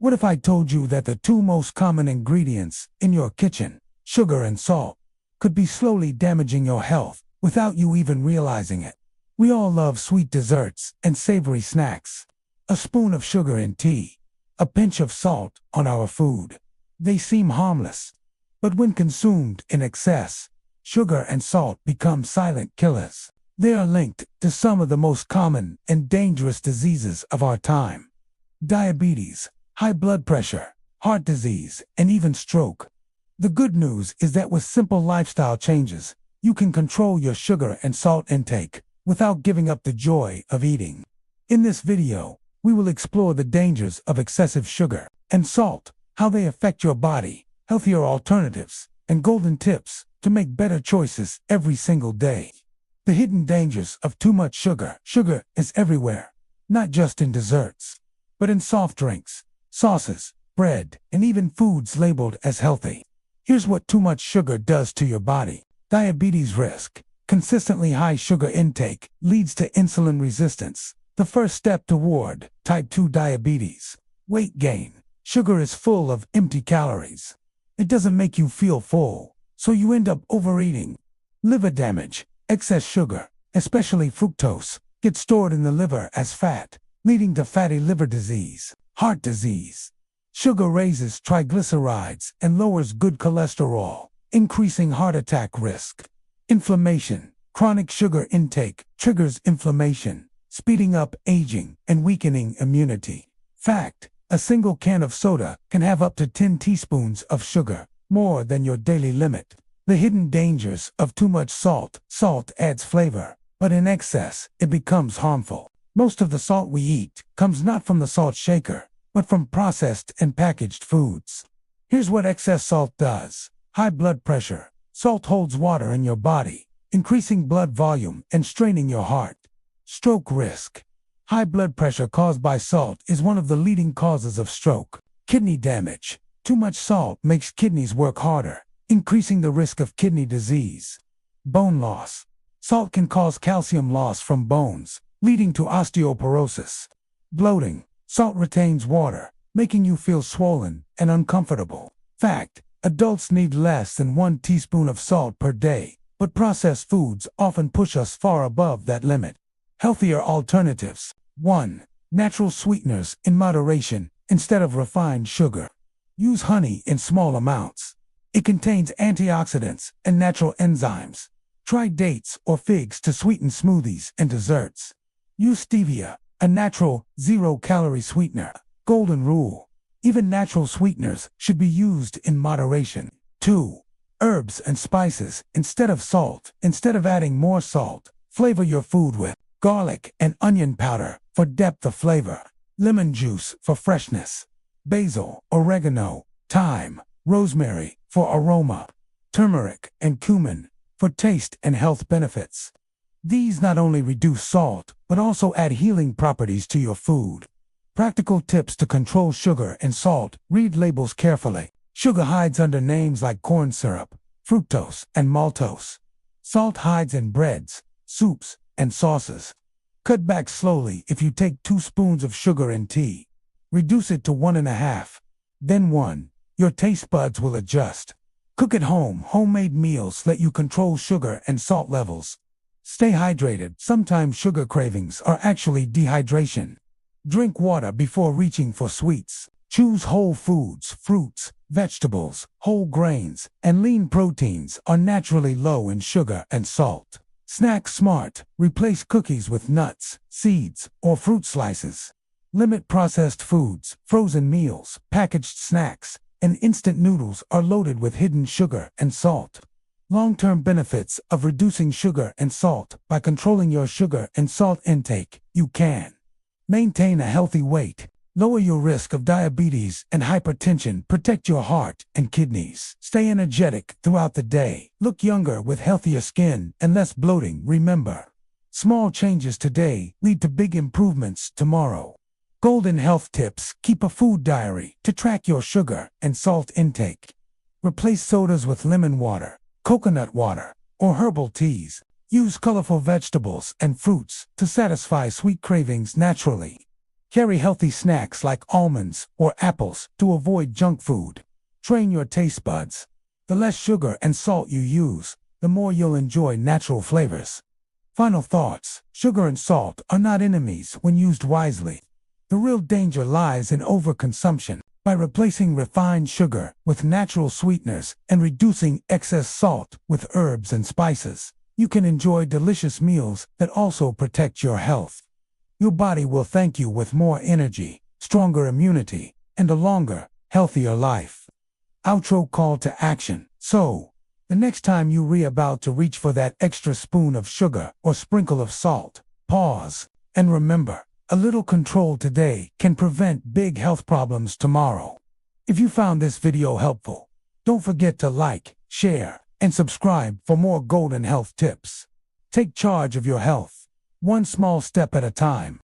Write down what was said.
What if I told you that the two most common ingredients in your kitchen, sugar and salt, could be slowly damaging your health without you even realizing it? We all love sweet desserts and savory snacks. A spoon of sugar in tea, a pinch of salt on our food. They seem harmless, but when consumed in excess, sugar and salt become silent killers. They are linked to some of the most common and dangerous diseases of our time. Diabetes, high blood pressure, heart disease, and even stroke. The good news is that with simple lifestyle changes, you can control your sugar and salt intake without giving up the joy of eating. In this video, we will explore the dangers of excessive sugar and salt, how they affect your body, healthier alternatives, and golden tips to make better choices every single day. The hidden dangers of too much sugar. Sugar is everywhere, not just in desserts, but in soft drinks, sauces, bread, and even foods labeled as healthy. Here's what too much sugar does to your body. Diabetes risk. Consistently high sugar intake leads to insulin resistance, the first step toward type 2 diabetes. Weight gain. Sugar is full of empty calories. It doesn't make you feel full, so you end up overeating. Liver damage. Excess sugar, especially fructose, gets stored in the liver as fat, leading to fatty liver disease. Heart disease. Sugar raises triglycerides and lowers good cholesterol, increasing heart attack risk. Inflammation. Chronic sugar intake triggers inflammation, speeding up aging and weakening immunity. Fact: a single can of soda can have up to 10 teaspoons of sugar, more than your daily limit. The hidden dangers of too much salt. Salt adds flavor, but in excess, it becomes harmful. Most of the salt we eat comes not from the salt shaker, but from processed and packaged foods. Here's what excess salt does. High blood pressure. Salt holds water in your body, increasing blood volume and straining your heart. Stroke risk. High blood pressure caused by salt is one of the leading causes of stroke. Kidney damage. Too much salt makes kidneys work harder, increasing the risk of kidney disease. Bone loss. Salt can cause calcium loss from bones, leading to osteoporosis. Bloating. Salt retains water, making you feel swollen and uncomfortable. Fact: adults need less than 1 teaspoon of salt per day, but processed foods often push us far above that limit. Healthier alternatives. 1. Natural sweeteners in moderation instead of refined sugar. Use honey in small amounts. It contains antioxidants and natural enzymes. Try dates or figs to sweeten smoothies and desserts. Use stevia, a natural, zero-calorie sweetener. Golden rule: even natural sweeteners should be used in moderation. 2. Herbs and spices instead of salt. Instead of adding more salt, flavor your food with garlic and onion powder for depth of flavor, lemon juice for freshness, basil, oregano, thyme, rosemary for aroma, turmeric and cumin for taste and health benefits. These not only reduce salt, but also add healing properties to your food. Practical tips to control sugar and salt. Read labels carefully. Sugar hides under names like corn syrup, fructose, and maltose. Salt hides in breads, soups, and sauces. Cut back slowly if you take 2 spoons of sugar in tea. Reduce it to 1.5, then 1. Your taste buds will adjust. Cook at home. Homemade meals let you control sugar and salt levels. Stay hydrated. Sometimes sugar cravings are actually dehydration. Drink water before reaching for sweets. Choose whole foods. Fruits, vegetables, whole grains, and lean proteins are naturally low in sugar and salt. Snack smart. Replace cookies with nuts, seeds, or fruit slices. Limit processed foods. Frozen meals, packaged snacks, and instant noodles are loaded with hidden sugar and salt. Long-term benefits of reducing sugar and salt. By controlling your sugar and salt intake, you can maintain a healthy weight, lower your risk of diabetes and hypertension, protect your heart and kidneys, stay energetic throughout the day, look younger with healthier skin and less bloating. Remember, small changes today lead to big improvements tomorrow. Golden health tips. Keep a food diary to track your sugar and salt intake. Replace sodas with lemon water, coconut water, or herbal teas. Use colorful vegetables and fruits to satisfy sweet cravings naturally. Carry healthy snacks like almonds or apples to avoid junk food. Train your taste buds. The less sugar and salt you use, the more you'll enjoy natural flavors. Final thoughts: sugar and salt are not enemies when used wisely. The real danger lies in overconsumption. By replacing refined sugar with natural sweeteners and reducing excess salt with herbs and spices, you can enjoy delicious meals that also protect your health. Your body will thank you with more energy, stronger immunity, and a longer, healthier life. Outro call to action. So, the next time you're about to reach for that extra spoon of sugar or sprinkle of salt, pause and remember, a little control today can prevent big health problems tomorrow. If you found this video helpful, don't forget to like, share, and subscribe for more golden health tips. Take charge of your health, one small step at a time.